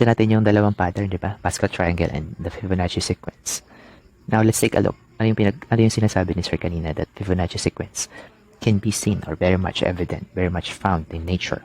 Ito natin yung dalawang pattern, di ba? Pascal triangle and the Fibonacci sequence. Now, let's take a look. Ano yung sinasabi ni Sir kanina that Fibonacci sequence can be seen or very much evident, very much found in nature.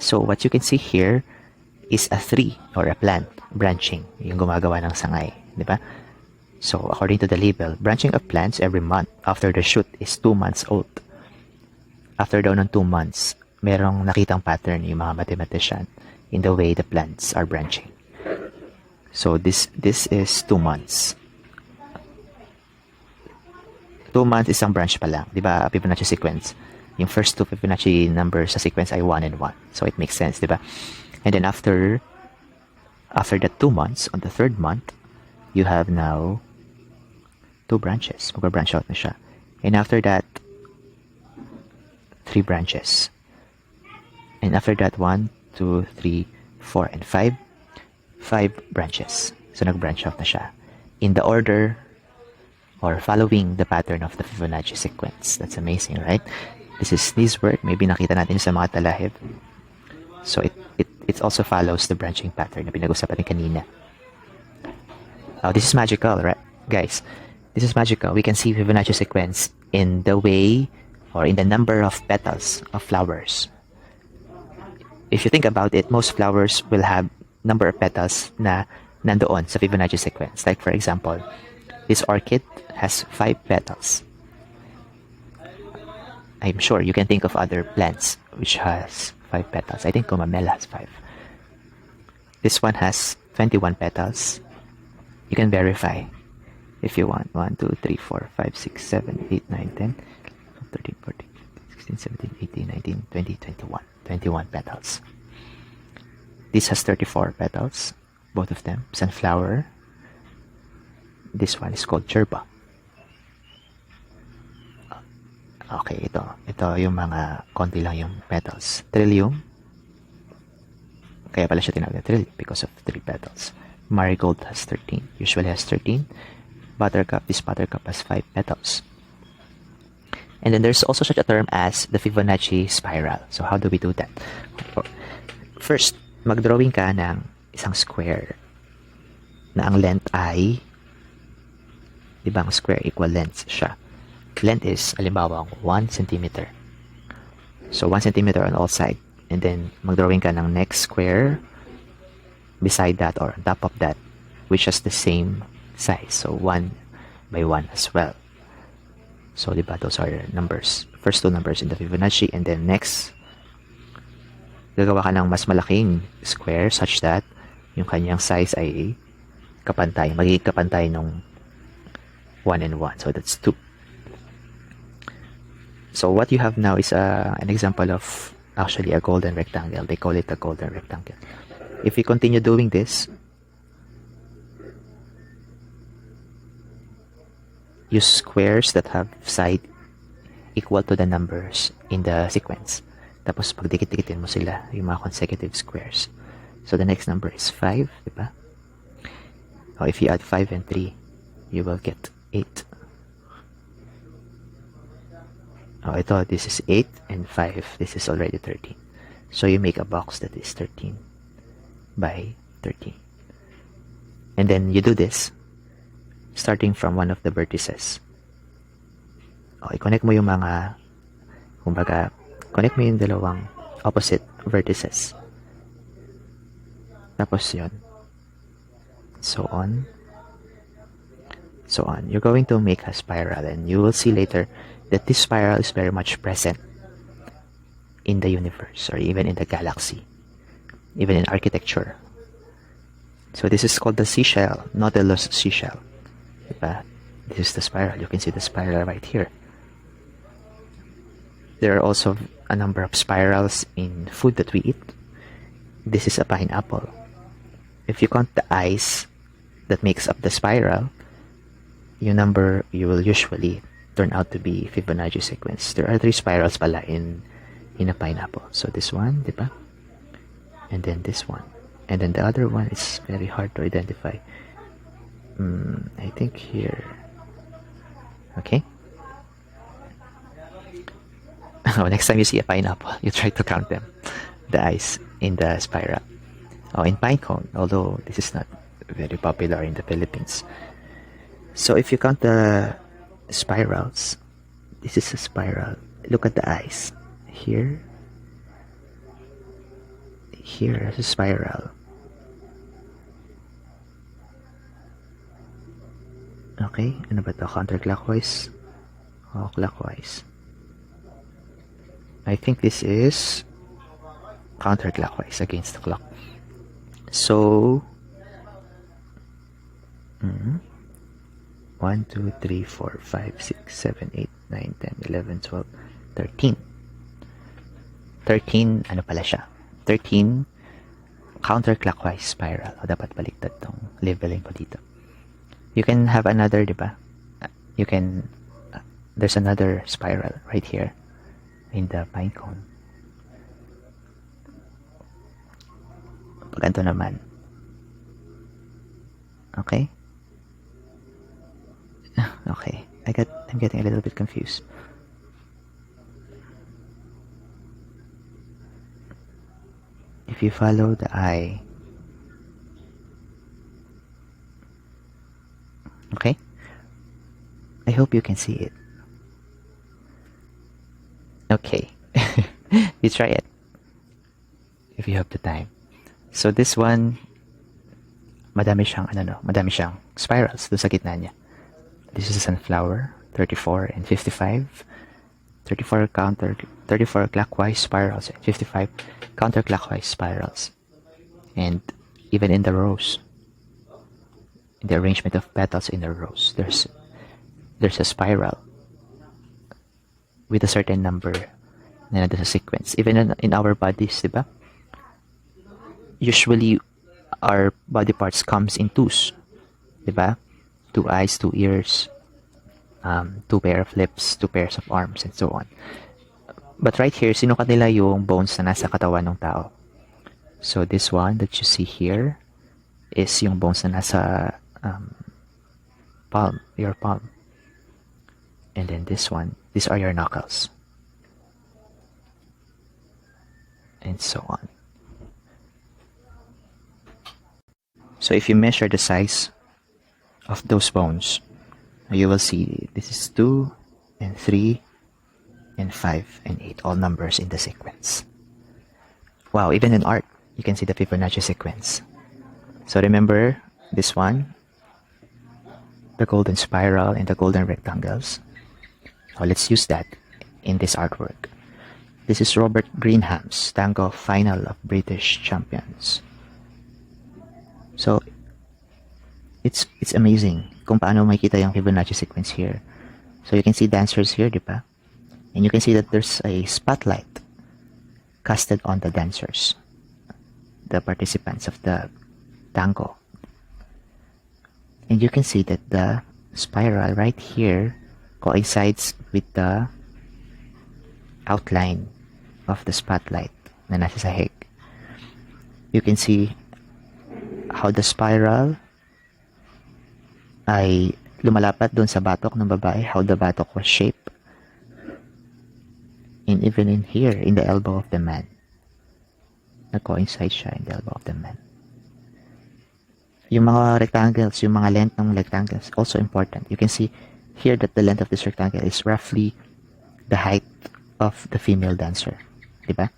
So, what you can see here is a tree or a plant branching, yung gumagawa ng sangay, di ba? So, according to the label, branching of plants every month after the shoot is 2 months old. After daw ng 2 months, merong nakitang pattern yung mga mathematician in the way the plants are branching. So, this is 2 months. 2 months isang branch pa lang, di ba? Fibonacci sequence. Yung first two Fibonacci numbers sa sequence ay 1 and 1. So, it makes sense, di ba? And then after that 2 months, on the third month, you have now 2 branches. Mag-branch out na siya. And after that, 3 branches. And after that, 1, 2, 3, 4, and 5. 5 branches. So, nag-branch out na siya. In the order or following the pattern of the Fibonacci sequence. That's amazing, right? This work. Maybe nakita natin sa mga talahib. So, it also follows the branching pattern na pinag-usapan natin kanina. Oh, this is magical, right? Guys, this is magical. We can see Fibonacci sequence in the way or in the number of petals of flowers. If you think about it, most flowers will have number of petals na nandoon sa Fibonacci sequence. Like for example, this orchid has 5 petals. I'm sure you can think of other plants which has 5 petals. I think Comamela has 5. This one has 21 petals. You can verify if you want. 1, 2, 3, 4, 5, 6, 7, 8, 9, 10, 13, 14, 15, 16, 17, 18, 19, 20, 21. 21 petals. This has 34 petals, both of them. Sunflower. This one is called Cherba. Okay, ito yung mga konti lang yung petals. Trillium. Kaya pala siya tinawag na trillium because of 3 petals. Marigold has 13. Usually has 13. Buttercup, this buttercup has 5 petals. And then there's also such a term as the Fibonacci spiral. So how do we do that? First, mag-drawing ka ng isang square na ang length ay, di ba ang square equal length siya. Length is, halimbawa, 1 centimeter. So 1 centimeter on all sides. And then mag-drawing ka ng next square beside that or on top of that, which has the same size. So 1 by 1 as well. So, diba, those are numbers. First 2 numbers in the Fibonacci. And then next, gagawa ka ng mas malaking square such that yung kanyang size ay kapantay. Magiging kapantay nung 1 and 1. So, that's 2. So, what you have now is an example of actually a golden rectangle. They call it a golden rectangle. If we continue doing this, use squares that have side equal to the numbers in the sequence. Tapos, pagdikit-dikitin mo sila, yung mga consecutive squares. So, the next number is 5, diba? Oh, if you add 5 and 3, you will get 8. Oh, ito, this is 8 and 5. This is already 13. So, you make a box that is 13 by 13. And then, you do this starting from one of the vertices. Okay, connect mo yung mga, kumbaga, connect mo yung dalawang opposite vertices. Tapos yun. So on. So on. You're going to make a spiral and you will see later that this spiral is very much present in the universe or even in the galaxy. Even in architecture. So this is called the seashell, Nautilus seashell. Diba? This is the spiral. You can see the spiral right here. There are also a number of spirals in food that we eat. This is a pineapple. If you count the eyes that makes up the spiral, your number you will usually turn out to be Fibonacci sequence. There are 3 spirals pala in a pineapple. So this one, diba? And then this one. And then the other one is very hard to identify. I think here. Okay. Next time you see a pineapple, you try to count them, the eyes in the spiral. in Pinecone, although this is not very popular in the Philippines. So if you count the spirals, this is a spiral. Look at the eyes. Here is a spiral. Okay, ano ba ito? Counterclockwise o clockwise? I think this is counterclockwise, against the clock. So 1, 2, 3, 4, 5, 6, 7, 8, 9, 10, 11, 12, 13. 13, ano pala siya? 13 counterclockwise spiral. O dapat baliktad tong labeling ko dito. You can have another, di ba? You can, there's another spiral right here in the Pinecone. Pag ganito naman. Okay? Okay. I'm getting a little bit confused. If you follow the eye, okay? I hope you can see it. Okay. You try it if you have the time. So this one, madami siyang spirals doon sa gitna niya. This is a sunflower, 34 and 55. 34 clockwise spirals and 55 counterclockwise spirals. And even in the rows, in the arrangement of petals in the rows, there's a spiral with a certain number na nandun sa sequence. Even in our bodies, diba? Usually, our body parts comes in twos, diba? 2 eyes, 2 ears, 2 pair of lips, 2 pairs of arms, and so on. But right here, sinukat nila yung bones na nasa katawan ng tao. So this one that you see here is yung bones na nasa palm, your palm. And then this one, these are your knuckles. And so on. So if you measure the size of those bones, you will see this is 2 and 3 and 5 and 8, all numbers in the sequence. Wow, even in art, you can see the Fibonacci sequence. So remember this one, the golden spiral and the golden rectangles. So let's use that in this artwork. This is Robert Greenham's Tango Final of British Champions. So it's amazing kung paano makita yung Fibonacci sequence here. So you can see dancers here, di ba? And you can see that there's a spotlight casted on the dancers, the participants of the tango. And you can see that the spiral right here coincides with the outline of the spotlight na nasa sahig. You can see how the spiral ay lumalapat doon sa batok ng babae, how the batok was shaped. And even in here, in the elbow of the man, nag-coincide siya in the elbow of the man. Yung mga rectangles, yung mga length ng rectangles, also important. You can see here that the length of this rectangle is roughly the height of the female dancer. Diba?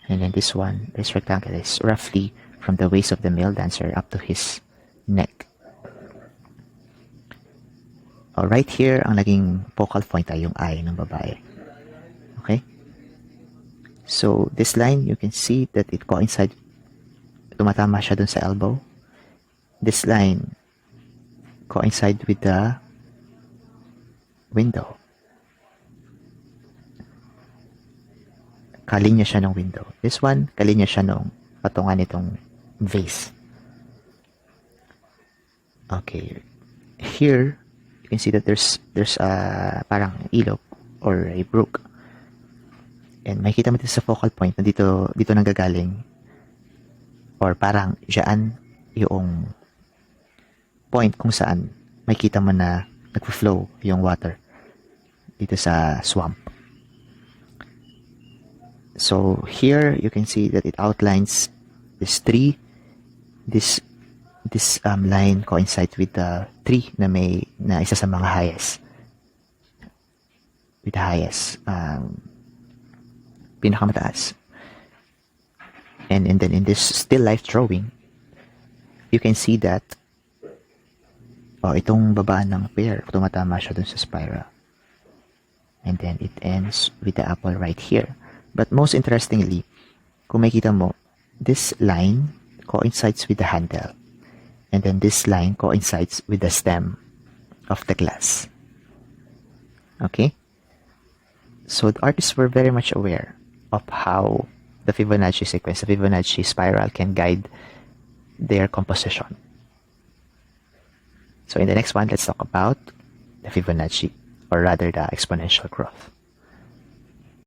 And then this one, this rectangle is roughly from the waist of the male dancer up to his neck. Right here, ang naging focal point ay yung eye ng babae. Okay? So, this line, you can see that it coincides, tumatama siya dun sa elbow. This line coincides with the window. Kalinya siya ng window. This one, kalinya siya ng patungan nitong vase. Okay. Here, you can see that there's a parang ilog or a brook. And makikita mo dito sa focal point na dito nanggagaling or parang dyan yung point kung saan makikita mo na nagpo-flow yung water dito sa swamp. So here you can see that it outlines these 3 this line coincides with the tree na isa sa mga highest, with the highest, pinakamataas. And then in this still life drawing, you can see that itong baba ng pear, tumatama siya dun sa spiral. And then it ends with the apple right here. But most interestingly, kung makita mo, this line coincides with the handle. And then this line coincides with the stem of the glass. Okay? So the artists were very much aware of how the Fibonacci sequence, the Fibonacci spiral can guide their composition. So in the next one, let's talk about the Fibonacci, or rather the exponential growth.